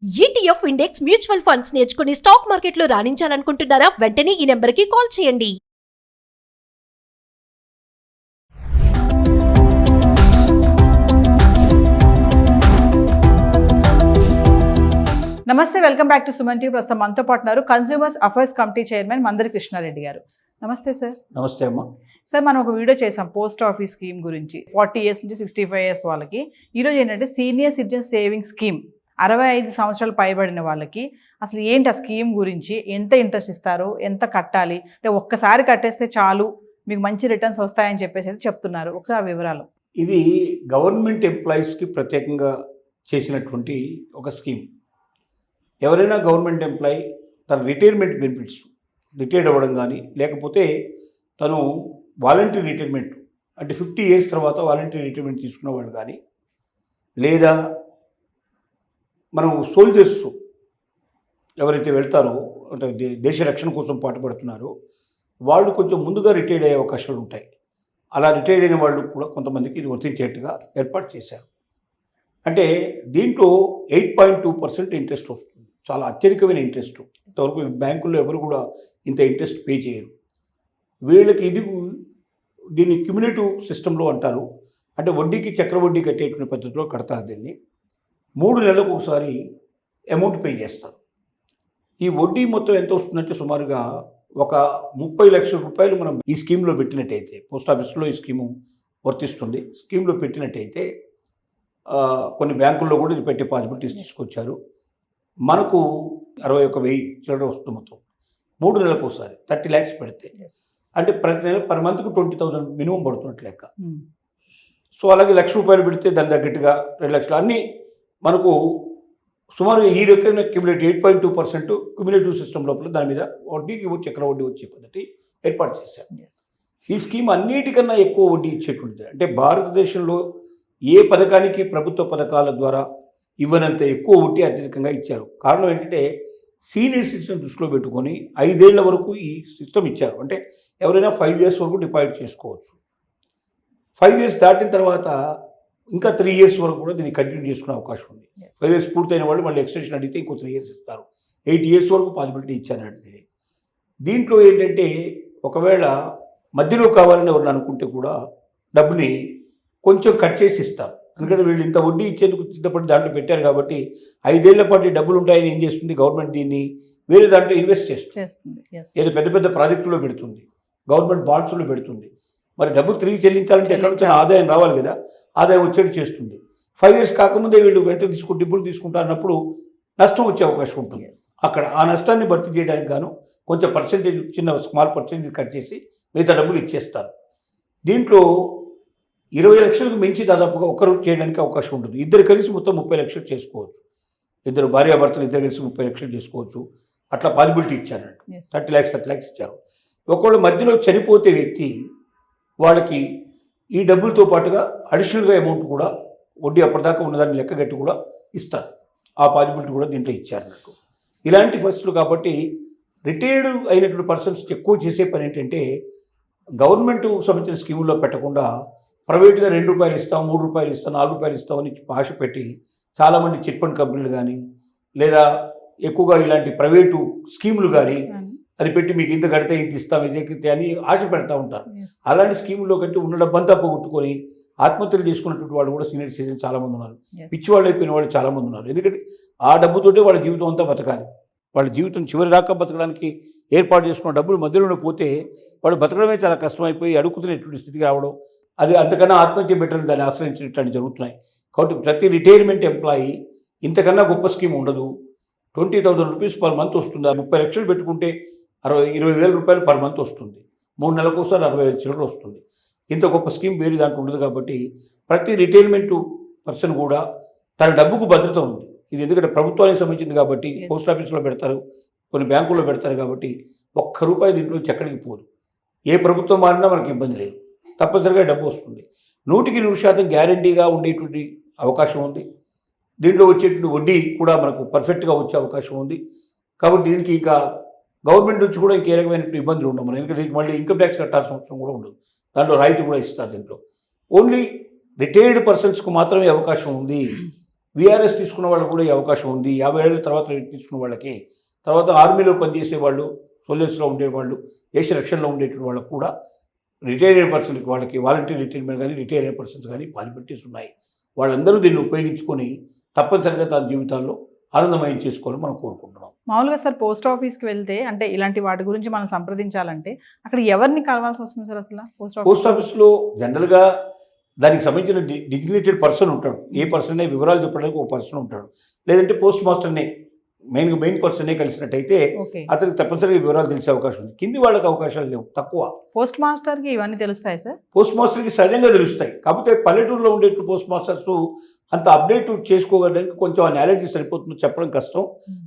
ETF index mutual funds నేర్చుకుని stock మార్కెట్లో రాణించాలనుకుంటున్నారా? వెంటనే ఈ నెంబర్కి కాల్ చేయండి. నమస్తే, welcome back to Suman TV. ప్రస్తుతం మనతో పాటున్నారు consumers affairs committee chairman Mandari Krishna Reddy గారు. నమస్తే సార్. నమస్తే అమ్మా. సార్, మనం ఒక వీడియో చేసాం పోస్ట్ ఆఫీస్ స్కీమ్ గురించి. 40 years నుంచి 65 years వాళ్ళకి. ఈరోజు ఏంటంటే సీనియర్ సిటిజన్ సేవింగ్ స్కీమ్, 65 సంవత్సరాలు పైబడిన వాళ్ళకి అసలు ఏంటి ఆ స్కీమ్ గురించి, ఎంత ఇంట్రెస్ట్ ఇస్తారు, ఎంత కట్టాలి, అంటే ఒక్కసారి కట్టేస్తే చాలు మీకు మంచి రిటర్న్స్ వస్తాయని చెప్పేసి చెప్తున్నారు. ఒకసారి ఆ వివరాలు. ఇది గవర్నమెంట్ ఎంప్లాయీస్కి ప్రత్యేకంగా చేసినటువంటి ఒక స్కీమ్. ఎవరైనా గవర్నమెంట్ ఎంప్లాయీ తన రిటైర్మెంట్ బెనిఫిట్స్, రిటైర్డ్ అవ్వడం కానీ, లేకపోతే తను వాలంటరీ రిటైర్మెంట్ అంటే 50 years తర్వాత వాలంటరీ రిటైర్మెంట్ తీసుకున్న వాళ్ళు కానీ, లేదా మనం సోల్జర్స్ ఎవరైతే వెళ్తారో అంటే దేశ రక్షణ కోసం పాటుపడుతున్నారో వాళ్ళు కొంచెం ముందుగా రిటైర్డ్ అయ్యే అవకాశాలు ఉంటాయి. అలా రిటైర్డ్ అయిన వాళ్ళు కూడా కొంతమందికి ఇది వర్తించేట్టుగా ఏర్పాటు చేశారు. అంటే దీంట్లో 8.2% ఇంట్రెస్ట్ వస్తుంది. చాలా అత్యధికమైన ఇంట్రెస్ట్. ఇంతవరకు బ్యాంకుల్లో ఎవరు కూడా ఇంత ఇంట్రెస్ట్ పే చేయరు. వీళ్ళకి దీన్ని క్యుములేటివ్ సిస్టంలో అంటారు. అంటే వడ్డీకి చక్రవడ్డీ కట్టేటువంటి పద్ధతిలో కడతారు. దీన్ని 3 నెలలకు ఒకసారి అమౌంట్ పే చేస్తారు. ఈ వడ్డీ మొత్తం ఎంత వస్తుందంటే సుమారుగా ఒక 30 లక్షల రూపాయలు మనం ఈ స్కీమ్లో పెట్టినట్టయితే, పోస్ట్ ఆఫీస్లో ఈ స్కీము వర్తిస్తుంది. స్కీమ్లో పెట్టినట్టయితే కొన్ని బ్యాంకుల్లో కూడా ఇది పెట్టే పాసిబిలిటీస్ తీసుకొచ్చారు. మనకు 61,000 చిల్లర వస్తుంది మొత్తం. 3 నెలలకు ఒకసారి 30 lakhs పెడితే అంటే ప్రతి నెల పర్ మంత్కు 20,000 మినిమం పడుతున్నట్టు లెక్క. సో అలాగే ₹1,00,000 పెడితే దాని తగ్గట్టుగా 2 లక్షలు అన్నీ మనకు సుమారు ఈ రకమైన క్యుములేటివ్ 8.2% క్యుములేటివ్ సిస్టమ్ లోపల దాని మీద వడ్డీకి చక్ర వడ్డీ వచ్చే పద్ధతి ఏర్పాటు చేశారు. ఈ స్కీమ్ అన్నిటికన్నా ఎక్కువ వడ్డీ ఇచ్చేటువంటిది. అంటే భారతదేశంలో ఏ పథకానికి ప్రభుత్వ పథకాల ద్వారా ఇవ్వనంత ఎక్కువ వడ్డీ అత్యధికంగా ఇచ్చారు. కారణం ఏంటంటే సీనియర్ సిటిజన్ దృష్టిలో పెట్టుకొని 5 ఏళ్ల వరకు ఈ సిస్టమ్ ఇచ్చారు. అంటే ఎవరైనా 5 years వరకు డిపాజిట్ చేసుకోవచ్చు. 5 years దాటిన తర్వాత ఇంకా 3 years వరకు కూడా దీన్ని కంటిన్యూ చేసుకునే అవకాశం ఉంది. 5 years పూర్తయిన వాళ్ళు మళ్ళీ ఎక్స్టెన్షన్ అడిగితే ఇంకో 3 years ఇస్తారు. 8 years వరకు పాసిబిలిటీ ఇచ్చారంటే దీంట్లో ఏంటంటే ఒకవేళ మధ్యలో కావాలని ఎవరిని అనుకుంటే కూడా డబ్బుని కొంచెం కట్ చేసి ఇస్తారు. ఎందుకంటే వీళ్ళు ఇంత వడ్డీ ఇచ్చేందుకు సిద్ధపడి దాంట్లో పెట్టారు కాబట్టి 5 ఏళ్ల పాటు డబ్బులు ఉంటాయని ఏం చేస్తుంది గవర్నమెంట్, దీన్ని వేరే దాంట్లో ఇన్వెస్ట్ చేస్తుంది. ఏదో పెద్ద పెద్ద ప్రాజెక్టులో పెడుతుంది, గవర్నమెంట్ బాండ్స్లో పెడుతుంది. మరి డబ్బులు తిరిగి చెల్లించాలంటే ఎక్కడ నుంచి ఆదాయం రావాలి కదా, ఆదాయం వచ్చేట్టు చేస్తుంది. 5 years కాకముందే వీళ్ళు వెంటనే డబ్బులు తీసుకుంటారు అన్నప్పుడు నష్టం వచ్చే అవకాశం ఉంటుంది. అక్కడ ఆ నష్టాన్ని భర్తీ చేయడానికి గాను కొంచెం పర్సెంటేజ్, చిన్న స్మాల్ పర్సెంటేజ్ కట్ చేసి మిగతా డబ్బులు ఇచ్చేస్తారు. దీంట్లో 20 లక్షలకు మించి దాదాపుగా ఒకరు చేయడానికి అవకాశం ఉంటుంది. ఇద్దరు కలిసి మొత్తం 30 లక్షలు చేసుకోవచ్చు. ఇద్దరు భార్యాభర్తలు ఇద్దరు కలిసి 30 లక్షలు చేసుకోవచ్చు. అట్లా పాసిబిలిటీ ఇచ్చారన్నట్టు. 30 lakhs ఇచ్చారు. ఒకవేళ మధ్యలో చనిపోతే వ్యక్తి, వాళ్ళకి ఈ డబ్బులతో పాటుగా అడిషనల్గా అమౌంట్ కూడా వడ్డీ అప్పటిదాకా ఉన్నదాన్ని లెక్కగట్టి కూడా ఇస్తారు. ఆ పాసిబిలిటీ కూడా దీంట్లో ఇచ్చారన్నట్టు. ఇలాంటి పరిస్థితులు కాబట్టి రిటైర్డ్ అయినటువంటి పర్సన్స్ ఎక్కువ చేసే పని ఏంటంటే గవర్నమెంట్ సంబంధించిన స్కీముల్లో పెట్టకుండా ప్రైవేట్గా ₹2 ఇస్తాం, ₹3 ఇస్తాం, ₹4 ఇస్తాం అని ఆశ పెట్టి చాలామంది చిట్ ఫండ్ కంపెనీలు కానీ, లేదా ఎక్కువగా ఇలాంటి ప్రైవేటు స్కీములు కానీ అది పెట్టి మీకు ఇంత కడితే ఇంత ఇస్తాం, ఇది అని ఆశ పెడతా ఉంటారు. అలాంటి స్కీముల్లో కట్టి ఉన్న డబ్బంతా పోగొట్టుకొని ఆత్మహత్యలు చేసుకున్నటువంటి వాళ్ళు కూడా సీనియర్ సిటిజన్ చాలామంది ఉన్నారు. పిచ్చి వాళ్ళు అయిపోయిన వాళ్ళు చాలామంది ఉన్నారు. ఎందుకంటే ఆ డబ్బుతోటే వాళ్ళ జీవితం అంతా బతకాలి. వాళ్ళ జీవితం చివరి దాకా బతకడానికి ఏర్పాటు చేసుకున్న డబ్బులు మధ్యలోనే పోతే వాళ్ళు బతకడమే చాలా కష్టమైపోయి అడుగుతున్నటువంటి స్థితికి రావడం, అది అంతకన్నా ఆత్మహత్య బెటర్ దాన్ని ఆశ్రయించినట్టు జరుగుతున్నాయి. కాబట్టి ప్రతి రిటైర్మెంట్ ఎంప్లాయీ ఇంతకన్నా గొప్ప స్కీమ్ ఉండదు. 20,000 rupees పర్ మంత్ వస్తుంది. 30 లక్షలు పెట్టుకుంటే 20,000 రూపాయలు పర్ మంత్ వస్తుంది. 3 నెలలకు ఒకసారి 60,000 చిల్లర వస్తుంది. ఇంత గొప్ప స్కీమ్ వేరే దాంట్లో ఉండదు. కాబట్టి ప్రతి రిటైర్మెంట్ పర్సన్ కూడా తన డబ్బుకు భద్రత ఉంది. ఇది ఎందుకంటే ప్రభుత్వానికి సంబంధించింది కాబట్టి పోస్ట్ ఆఫీస్లో పెడతారు, కొన్ని బ్యాంకుల్లో పెడతారు కాబట్టి ₹1 దీంట్లో ఎక్కడికి పోదు. ఏ ప్రభుత్వం మారినా మనకి ఇబ్బంది లేదు, తప్పనిసరిగా డబ్బు వస్తుంది. 100% గ్యారంటీగా ఉండేటువంటి అవకాశం ఉంది. దీంట్లో వచ్చేటువంటి వడ్డీ కూడా మనకు పర్ఫెక్ట్గా వచ్చే అవకాశం ఉంది. కాబట్టి దీనికి ఇంకా గవర్నమెంట్ నుంచి కూడా ఇంకే రకమైన ఇబ్బందులు ఉండవు మనం. ఎందుకంటే మళ్ళీ ఇన్కమ్ ట్యాక్స్ కట్టాల్సిన అవసరం కూడా ఉండదు. దాంట్లో రాయితీ కూడా ఇస్తారు. దీంట్లో ఓన్లీ రిటైర్డ్ పర్సన్స్కు మాత్రమే అవకాశం ఉంది. విఆర్ఎస్ తీసుకున్న వాళ్ళకు కూడా ఈ అవకాశం ఉంది. 50 ఏళ్ళ తర్వాత తీసుకున్న వాళ్ళకి, తర్వాత ఆర్మీలో పనిచేసే వాళ్ళు, సోల్జర్స్లో ఉండేవాళ్ళు, దేశ రక్షణలో ఉండేటువంటి వాళ్ళకు కూడా రిటైర్ అయిన పర్సన్కి, వాళ్ళకి వాలంటీర్ రిటైర్మెంట్ కానీ రిటైర్ అయిన పర్సన్స్ కానీ పాసిబిలిటీస్ ఉన్నాయి. వాళ్ళందరూ దీన్ని ఉపయోగించుకొని తప్పనిసరిగా తన జీవితాల్లో ఆనందమయం చేసుకోవాలని మనం కోరుకుంటున్నాం. మామూలుగా సార్ పోస్ట్ ఆఫీస్కి వెళ్తే అంటే ఇలాంటి వాటి గురించి మనం సంప్రదించాలంటే అక్కడ ఎవరిని కలవాల్సి వస్తుంది సార్? అసలు పోస్ట్ ఆఫీస్లో జనరల్గా దానికి సంబంధించిన డిజిగ్నేటెడ్ పర్సన్ ఉంటాడు. ఏ పర్సన్ అనే వివరాలు చెప్పడానికి ఒక పర్సన్ ఉంటాడు. లేదంటే పోస్ట్ మాస్టర్నే మెయిన్ పర్సనే కలిసినట్టయితే ఓకే, అతనికి తప్పనిసరిగా వివరాలు తెలిసే అవకాశం ఉంది. కింది వాళ్ళకి అవకాశాలు లేవు, తక్కువ. పోస్ట్ మాస్టర్కి ఇవన్నీ తెలుస్తాయి సార్? పోస్ట్ మాస్టర్కి సహజంగా తెలుస్తాయి. కాకపోతే పల్లెటూరులో ఉండే పోస్ట్ మాస్టర్స్ అంత అప్డేట్ చేసుకోవడానికి కొంచెం ఆ నాలెడ్జ్ సరిపోతుందో చెప్పడం కష్టం.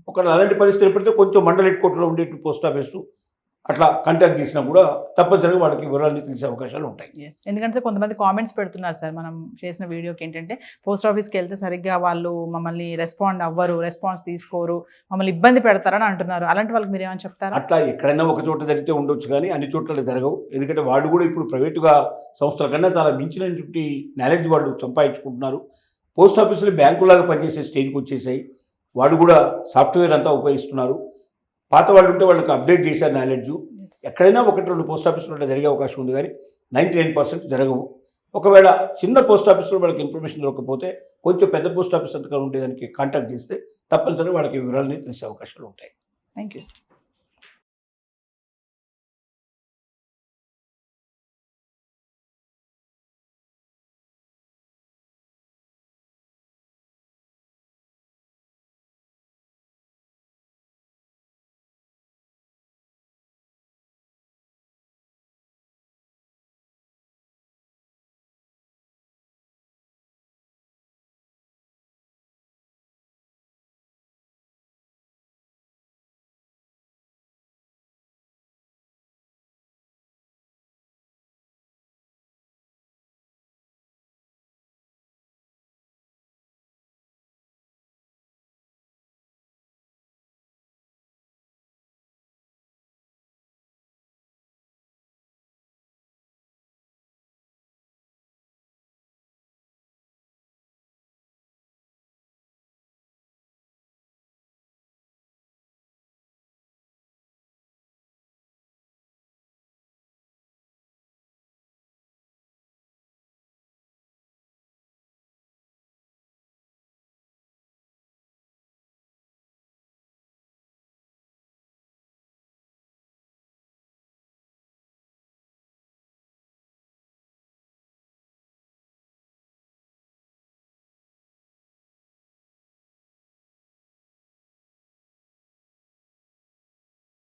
ఒకవేళ అలాంటి పరిస్థితి ఏర్పడితే కొంచెం మండల హెడ్ క్వార్టర్లో ఉండే పోస్ట్ ఆఫీసు అట్లా కాంటాక్ట్ చేసినా కూడా తప్పనిసరిగా వాళ్ళకి వివరాలు తెలిసే అవకాశాలు ఉంటాయి. ఎందుకంటే కొంతమంది కామెంట్స్ పెడుతున్నారు సార్ మనం చేసిన వీడియోకి, ఏంటంటే పోస్ట్ ఆఫీస్కి వెళ్తే సరిగ్గా వాళ్ళు మమ్మల్ని రెస్పాండ్ అవ్వరు, రెస్పాన్స్ తీసుకోరు, మమ్మల్ని ఇబ్బంది పెడతారని అంటున్నారు. అలాంటి వాళ్ళకి మీరు ఏమైనా చెప్తారా? అట్లా ఎక్కడైనా ఒక చోట జరిగితే ఉండొచ్చు కానీ అన్ని చోట్ల జరగవు. ఎందుకంటే వాళ్ళు కూడా ఇప్పుడు ప్రైవేటుగా సంస్థల కన్నా చాలా మించినటువంటి నాలెడ్జ్ వాళ్ళు సంపాదించుకుంటున్నారు. పోస్ట్ ఆఫీసులు బ్యాంకులాగా పనిచేసే స్టేజ్కి వచ్చేసాయి. వాళ్ళు కూడా సాఫ్ట్వేర్ అంతా ఉపయోగిస్తున్నారు. పాత వాళ్ళు ఉంటే వాళ్ళకి అప్డేట్ చేశారు నాలెడ్జ్. ఎక్కడైనా 1-2 పోస్ట్ ఆఫీసులు జరిగే అవకాశం ఉంది కానీ 99% జరగవు. ఒకవేళ చిన్న పోస్ట్ ఆఫీసులో వాళ్ళకి ఇన్ఫర్మేషన్ దొరకకపోతే కొంచెం పెద్ద పోస్ట్ ఆఫీస్ అంతగా ఉండేదానికి కాంటాక్ట్ చేస్తే తప్పనిసరిగా వాళ్ళకి వివరాలని తెలిసే అవకాశాలు ఉంటాయి. Thank you sir.